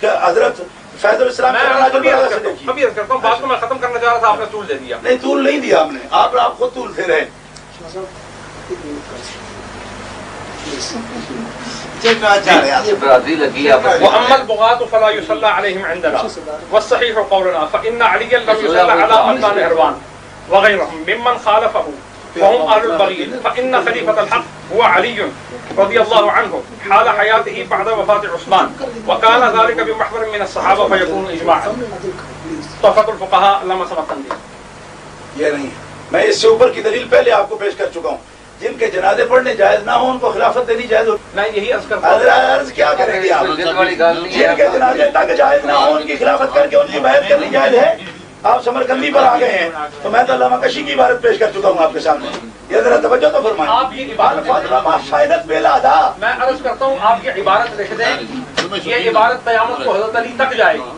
حضرت فیض الاسلام ابھی کرتا ہوں بات کو میں ختم کرنا چاہ رہا تھا، آپ نے طول دے دیا. نہیں طول نہیں دیا ہم نے، آپ خود طول دے رہے ہیں. وأما البغاة فلا يصلى عليهم عندنا والصحيح قولنا فإن عليا لم يصلى على أربان عروان وغيرهم ممن خالفه فهم أهل البغي، فإن خليفة الحق هو علي رضي الله عنه حال حياته بعد وفاة عثمان، وكان ذلك بمحضر من الصحابة فيكون إجماعا. تحفة الفقهاء علامہ سمرقندی. یہ نہیں، میں اس سے اوپر کی دلیل پہلے آپ کو پیش کر چکا ہوں. جن کے جنازے پڑھنے جائز نہ ہو ان کو خلافت دینی جائز ہو. میں یہی عرض کرتا ہوں، عرض کیا کریں گے آپ؟ جن کے جنازے تک جائز نہ ہو ان کی خلافت کر کے ان کی بیعت کرنی جائز ہے. آپ سمرقندی پر آ گئے ہیں تو میں تو علامہ کشی کی عبارت پیش کر چکا ہوں آپ کے سامنے. یہ ذرا توجہ تو فرمائیں. آپ یہ عبارت میں عرض کرتا ہوں، آپ کی عبارت لکھ دیں، یہ عبارت قیامت کو حضرت علی تک جائے گی.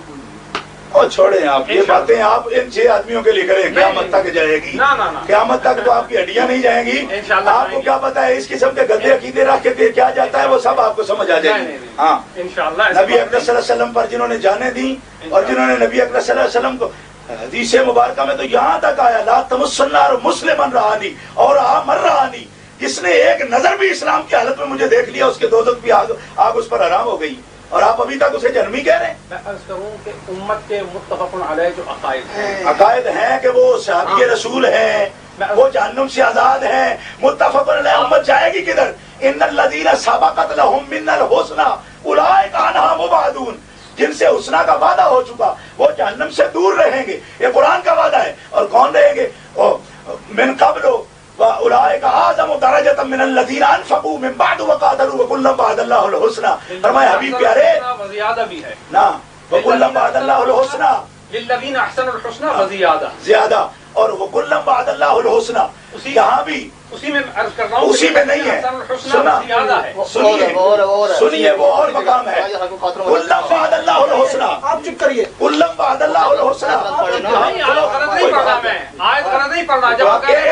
اور چھوڑیں آپ یہ باتیں، آپ ان 6 آدمیوں کے لیے کریں قیامت تک جائے گی. قیامت تک تو آپ کی ہڈیاں نہیں جائیں گی. آپ کو کیا پتا ہے اس قسم کے گندے عقیدے رکھ کے کیا جاتا ہے، وہ سب آپ کو سمجھ آ جائے گی. ہاں نبی اکرم صلی اللہ علیہ وسلم پر جنہوں نے جانیں دی اور جنہوں نے نبی اکرم صلی اللہ علیہ وسلم کو، حدیث مبارکہ میں تو یہاں تک آیا لا تمس النار مسلمن رہانی اور مر رہانی، جس نے ایک نظر بھی اسلام کی حالت میں مجھے دیکھ لیا اس کے دوزخ کی آگ اس پر حرام ہو گئی. اور آپ ابھی تک اسے جہنمی کہہ رہے ہیں. میں عرض کروں کہ امت کے متفق علیہ جو عقائد ہیں کہ وہ صحابی رسول ہیں، وہ جہنم سے آزاد ہیں، متفق علیہ. امت جائے گی کدھر؟ ان الذین سبقت لهم منا الحسنى اولئک عنہا مبعدون. جن سے حسنہ کا وعدہ ہو چکا وہ جہنم سے دور رہیں گے. یہ قرآن کا وعدہ ہے. اور کون رہیں گے؟ من قبل اولئک اعظم درجۃ من الذین انفقوا من بعد وقاتلوا وکلا وعد اللہ الحسنى. فرمایا حبیب پیارے زیادہ بھی ہے نا، وکلا وعد اللہ الحسنى للذین احسنوا الحسنى وزیادہ، زیادہ. اور وکلا وعد اللہ الحسنى یہاں بھی اسی میں عرض کر رہا ہوں، اسی میں نہیں ہے. سنیے وہ اور مقام ہے. کلم وعد اللہ الحسنى. آپ چپ کریے. کلم وعد اللہ الحسنى.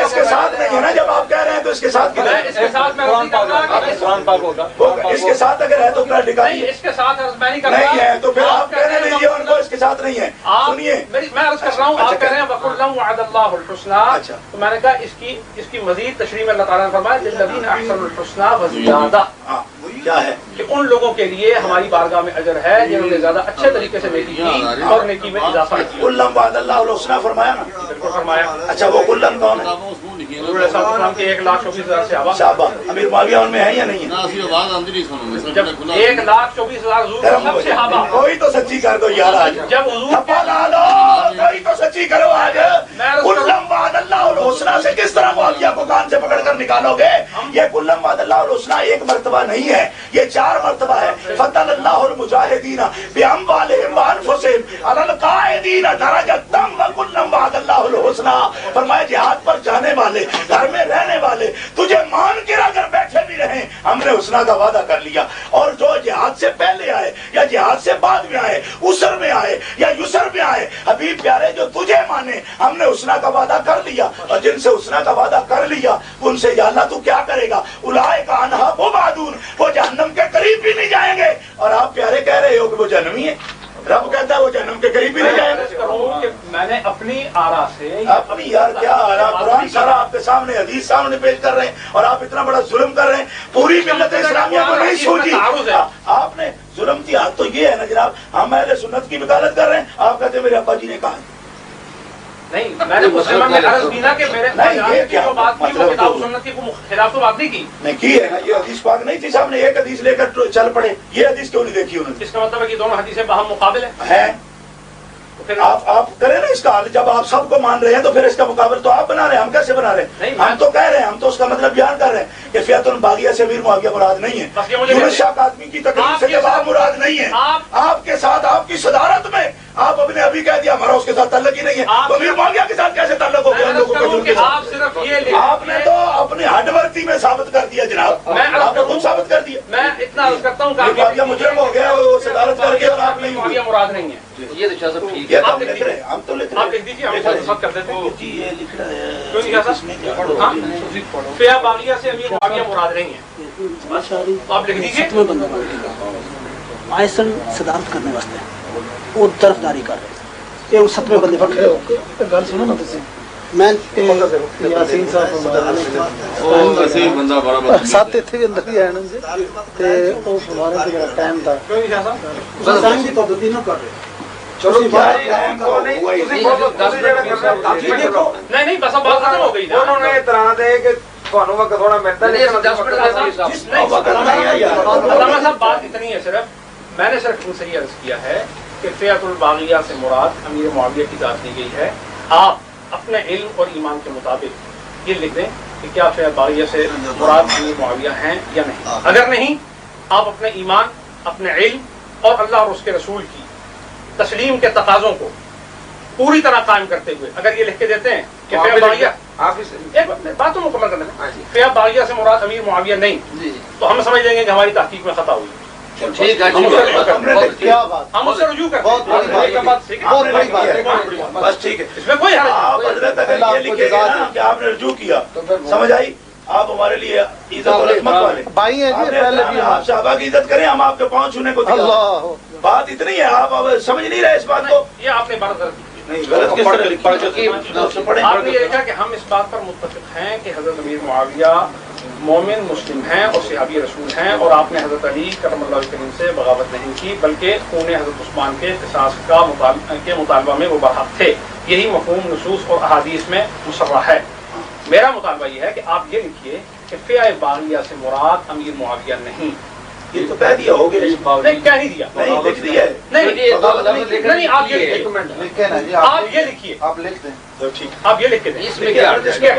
اس کے ساتھ نہیں ہے نا، جب آپ کہہ رہے ہیں تو اس کے ساتھ اس کے ساتھ اس کے ساتھ اگر ہے تو پھر دکھائیے. اس کے ساتھ نہیں ہے تو پھر آپ کہنے دیجیے ان کو اس کے ساتھ نہیں ہے. سنیے میں عرض کر رہا ہوں، آپ کہہ رہے ہیں وَكُلًّا وَعَدَ اللَّهُ الْحُسْنَى، تو میں نے کہا اس کی مزید تشریح میں اللہ تعالیٰ نے فرمایا للذین احسنوا الحسنى وزیادہ، کیا ہے کہ ان لوگوں کے لیے ہماری بارگاہ میں اجر ہے جنہوں نے زیادہ اچھے طریقے سے نیکی کی اور نیکی میں اضافہ کیا. کلم وعد اللہ الحسنى فرمایا نا. بالکل فرمایا. اچھا وہ کلم کون ہے؟ حضور علیہ السلام کے 1,24,000 صحابہ. امیر معاویہ ان میں ہیں یا نہیں ہے؟ جب 1,24,000 حضور صحابہ. کوئی تو سچی کر دو یار آج. جب حضور کوئی تو سچی کرو آج. کلم وعد اللہ الحسنى سے کس طرح معاویہ کو کان سے پکڑ کر نکالو گے؟ یہ کلم وعد اللہ الحسنى ایک مرتبہ نہیں ہے، یہ 4 مرتبہ ہے. فضل اللہ المجاہدین باموالہم وانفسہم علی القاعدین درجۃ وکلم وعد اللہ الحسنى. فرمایا جہاد پر جانے والے، گھر میں رہنے والے، تجھے مان کر اگر بیٹھے بھی رہیں ہم نے حسنہ کا وعدہ کر لیا. اور جو جہاد سے پہلے آئے یا جہاد سے بعد میں آئے، اسر میں آئے یا یسر میں آئے، حبیب پیارے جو تجھے مانے ہم نے حسنہ کا وعدہ کر لیا. اور جن سے حسنہ کا وعدہ کر لیا ان سے یا اللہ تو کیا کرے گا؟ اولئک عنہا مبعدون، وہ جہنم کے قریب بھی نہیں جائیں گے. اور آپ پیارے کہہ رہے ہو کہ وہ جہنمی ہے. رب کہتا ہے وہ جہنم کے قریب بھی نہیں جائیں گے. میں نے اپنی آرا سے اپنی یار کیا آرا؟ قرآن سارا آپ کے سامنے، حدیث سامنے پیش کر رہے ہیں اور آپ اتنا بڑا ظلم کر رہے ہیں. پوری ملت اسلامیہ کو نہیں سوچی. آپ نے ظلم کی حد تو یہ ہے نا جناب، ہم اہل سنت کی وکالت کر رہے ہیں، آپ کہتے ہیں میرے ابا جی نے کہا. نہیں میں نے مسلمان میں عرض کی نا کہ میرے جو بات کی وہ کتاب و سنت کے خلاف تو بات نہیں کی. نہیں کی ہے نا، یہ حدیث پاک نہیں تھی صاحب نے ایک حدیث لے کر چل پڑے. یہ حدیث کیوں نہیں دیکھی انہوں نے؟ اس کا مطلب ہے کہ دونوں حدیثیں باہم مقابل ہیں. آپ کریں نا اس کا حل. جب آپ سب کو مان رہے ہیں تو پھر اس کا مقابل تو آپ بنا رہے ہیں، ہم کیسے بنا رہے ہیں؟ ہم تو کہہ رہے ہیں، ہم تو اس کا مطلب بیان کر رہے ہیں کہ فیعۃ باغیہ سے امیر معاویہ مراد نہیں ہے. یونس شاہ آدمی کی تقریر سے جب آپ مراد نہیں ہے. آپ کے ساتھ آپ کی صدارت میں آپ اپنے ابھی کہہ دیا ہمارا اس کے ساتھ تعلق ہی نہیں ہے، تو امیر معاویہ کے ساتھ کیسے تعلق ہو گیا؟ آپ نے تو اپنی ہڈ ورتی میں ثابت کر دیا جناب. آپ نے خود ثابت کر دیا. میں اتنا عرض کرتا ہوں کہ معاویہ مجرم ہو گیا، وہ صدارت کر کے اور آپ نہیں معاویہ مراد نہیں ہے. یہ تو سب ٹھیک ہے، آپ لکھ رہے ہیں، ہم تو لکھ رہے ہیں. آپ لکھ دیجیے، ہم خود کر دیتے ہیں. جی یہ لکھ رہا ہے. کیوں نہیں کہا سر؟ فیعہ باغیہ سے امیر معاویہ مراد نہیں ہے. آپ لکھ دیجیے. آئسن صدارت کرنے واسطے وہ طرفداری کر رہے یہ 70 بندے پکڑے ہو گل سنو نا تسی میں یاسین صاحب سات اتنے بھی اندر ہی آئے تے وہ سوارے تے ٹائم تھا ٹائم کی پابندی نہ کر رہے چلو نہیں نہیں بس اب بات ختم ہو گئی نا انہوں نے اطلاع دے کہ تھوڑا وقت تھوڑا ملتا ہے لیکن 10 منٹ علامہ صاحب بات اتنی ہے صرف میں نے صرف ان سے یہ عرض کیا ہے کہ فیعۃ الباغیہ سے مراد امیر معاویہ کی ذات لی گئی ہے. آپ اپنے علم اور ایمان کے مطابق یہ لکھ دیں کہ کیا فیعۃ الباغیہ سے مراد امیر معاویہ ہیں یا نہیں. اگر نہیں آپ اپنے ایمان اپنے علم اور اللہ اور اس کے رسول کی تسلیم کے تقاضوں کو پوری طرح قائم کرتے ہوئے اگر یہ لکھ کے دیتے ہیں کہ فیعۃ باغیہ ایک بات تو مکمل کر لیں فیعۃ باغیہ سے مراد امیر معاویہ نہیں تو ہم سمجھ لیں گے کہ ہماری تحقیق میں خطا ہوئی. ٹھیک ہے کیا بات ہم اس سے رجوع کرتے بہت بڑی بات ہے بس ٹھیک ہے. اس میں کوئی حرج آپ حضرت اگر یہ لکھے گا نا کہ آپ نے رجوع کیا سمجھ آئی آپ ہمارے لیے عزت اور عظمت والے بھائی ہیں جی پہلے بھی آپ صحابہ کی عزت کریں ہم آپ کے پاؤں چھونے کو تیار ہیں. اللہ بات اتنی ہے آپ اب سمجھ نہیں رہے اس بات کو. یہ آپ نے بات غلط کی. نہیں غلط کس طرح لکھی؟ آپ نے یہ لکھا کہ ہم اس بات پر متفق ہیں کہ حضرت امیر معاویہ مومن مسلم ہیں اور صحابی رسول ہیں اور آپ نے حضرت علی کرم اللہ وجہ کریم سے بغاوت نہیں کی بلکہ خون حضرت عثمان کے قصاص کے مطالبہ میں وہ برحق تھے. یہی مفہوم نصوص اور احادیث میں مصرح ہے. میرا مطالبہ یہ ہے کہ آپ یہ لکھیے کہ فیعۃ باغیہ سے مراد امیر معاویہ نہیں. یہ تو کہہ دیا ہو گیا. نہیں کہہ نہیں دیا. نہیں لکھ دیا ہے. نہیں آپ یہ لکھیے آپ یہ لکھیے آپ لکھ دیں آپ یہ لکھ کے دیں اس میں کیا اس کے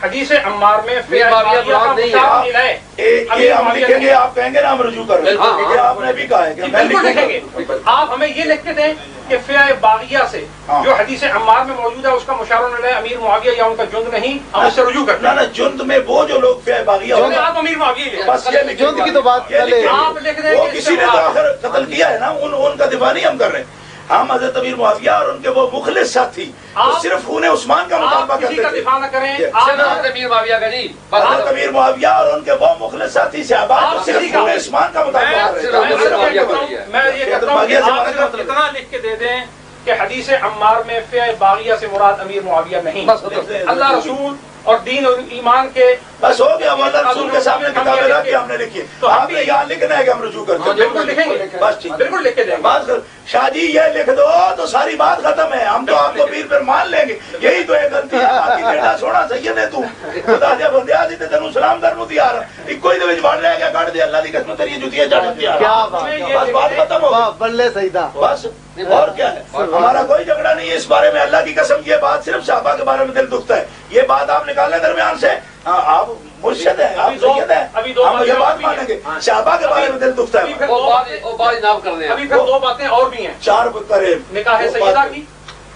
حدیث عمار میں فیعۃ باغیہ کا مشار ملائے. یہ ہم لکھیں گے آپ کہیں گے نا ہم رجوع کر رہے ہیں. یہ آپ نے بھی کہا ہے کہ میں بالکل لکھیں گے. آپ ہمیں یہ لکھ کے دیں کہ فیعۃ باغیہ سے جو حدیث عمار میں موجود ہے اس کا مشار ملائے امیر معاویہ یا ان کا جند نہیں. ہم اس سے رجوع کرتے ہیں. نا جند میں وہ جو لوگ فیعۃ باغیہ جو آپ امیر معاویہ لیں بس یہ لکھیں جند کی تو بات پہلے آپ لکھ دیں وہ کہ کسی نے تو آخر قتل کیا ہے نا ان کا دفاع نہیں ہم کر رہے ہیں. ہم حضرت امیر معاویہ اور ان کے وہ مخلص ساتھی وہ صرف خون عثمان کا مطالبہ آپ کسی کا کرتے تھے. دفاع نہ کریں. حضرت امیر معاویہ کا جی حضرت امیر معاویہ اور ان کے وہ مخلص ساتھی صحابہ جو صرف خون عثمان کا مطالبہ کر رہے تھے. میں یہ کہتا ہوں کہ آپ صرف اتنا لکھ کے دے دیں کہ حدیث عمار میں فیعۃ باغیہ سے مراد امیر معاویہ نہیں. اللہ رسول اور دین اور ایمان کے بس ہو گیا. وہ اللہ رسول کے سامنے کتابیں رکھ کے ہم نے لکھی. تو آپ نے یہاں لکھنا ہے کہ ہم رجوع کرتے ہیں. بالکل لکھیں گے. بس ٹھیک بالکل لکھ کے دیں گے. بات شاہ جی یہ لکھ دو تو ساری بات ختم ہے. ہم تو آپ کو پیر پر مان لیں گے. یہی تو ایک غلطی ہے. باقی بیٹا سونا سید ہے تو خدا دے بندیا دی تے تینوں سلام کرنو تیار ایک کوئی دے وچ بڑھ رہا ہے کٹ دے اللہ دی قسم تیری جوتیاں چڑھ تیار. کیا بس بات ختم ہو گئی. بلے سیدہ بس اور کیا ہے. ہمارا کوئی جھگڑا نہیں ہے اس بارے میں. اللہ کی قسم یہ بات صرف صحابہ کے بارے میں دل دکھتا ہے. یہ بات آپ نکالیں درمیان سے. آپ مرشد ہیں آپ سید ہیں ہم یہ بات مانیں گے. صحابہ کے بارے میں دل دکھتا ہے. وہ بات نام کر دیں. ابھی پھر دو باتیں اور بھی ہیں. 4 کریں نکاح سیدہ کی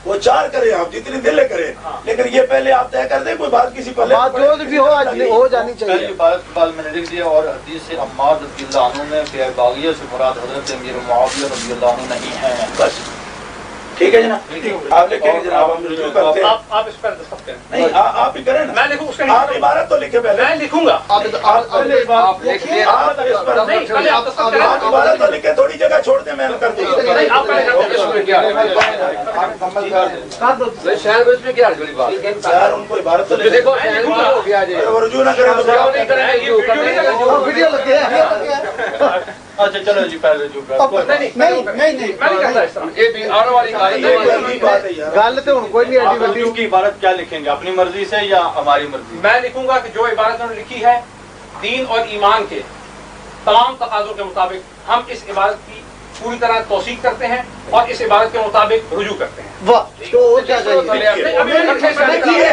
وہ 4 کریں آپ جتنی دل کریں. لیکن یہ پہلے آپ طے کر دیں کوئی بات کسی پہلے بات جو بھی ہو آج ہو جانی چاہیے. بال میں نے لکھ دیا اور حدیث سے عمار رضی اللہ عنہ میں فیعۃ باغیہ سے مراد حضرت امیر معاویہ رضی اللہ عنہ نہیں ہیں. بس ٹھیک ہے جناب. آپ لکھیں گے جناب ہم رجوع کرتے ہیں. آپ اس پر دستخط کریں. نہیں آپ بھی کریں نا. میں لکھوں اس کا آپ عبارت تو لکھیں پہلے. میں لکھوں گا. آپ لکھ دیں. آپ اس پر نہیں پہلے آپ دستخط کریں. آپ عبارت تو لکھیں تھوڑی جگہ چھوڑ دیں میں کر دوں گا. نہیں آپ پہلے کرتے ہیں. اس میں کیا شہر میں اس میں کیا بڑی بات یار ان کو عبارت تو لکھیں. دیکھو شہر میں ہو گیا جی وہ رجوع نہ کریں تو پھر آپ نہیں کریں گے ویڈیو لگے اچھا چلو جی پہلے رجوع کرو. نہیں میں نہیں کرتا اس طرح. یہ بھی آنے والی یہ کوئی بات ہے یار. گل تو ہوں کوئی نہیں آپ ایڈی وڈی. رجوع کی عبارت کیا لکھیں گے اپنی مرضی سے یا ہماری مرضی؟ میں لکھوں گا کہ جو عبارت انہوں نے لکھی ہے دین اور ایمان کے تمام تقاضوں کے مطابق ہم اس عبارت کی پوری طرح توثیق کرتے ہیں اور اس عبارت کے مطابق رجوع کرتے ہیں. واہ تو اور کیا چاہیے. ابھی میں لکھیے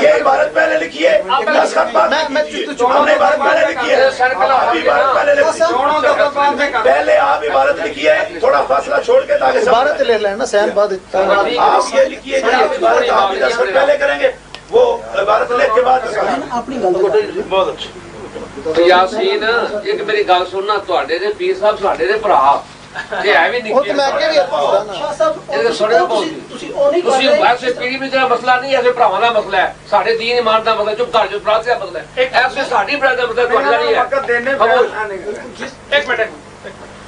یہ عبارت پہلے لکھیے. دستخط بعد میں کیجیے. ہم نے عبارت پہلے لکھی ہے. آپ عبارت پہلے لکھیے. پہلے آپ عبارت لکھیے تھوڑا فاصلہ چھوڑ کے تاکہ عبارت لے لینا سین بعد آپ یہ لکھیے جناب عبارت آپ دستخط پہلے کریں گے وہ عبارت لکھ کے بعد اپنی گل بہت اچھا. یاسین ایک میری گل سننا تواڈے دے پیر صاحب ساڈے دے بھرا یہ ہے بھی وہ تو نہیں میں کہ بھی یہ سنے تسی ایسے پیڑھی میں جڑا مسئلہ نہیں ایسے بھراواں دا مسئلہ ہے ساڈے دین ایمان دا مسئلہ چپ کر جو برات کا مسئلہ ہے ایسے ساڈی برات دا مسئلہ تواڈا نہیں ہے. ایک منٹ ایک منٹ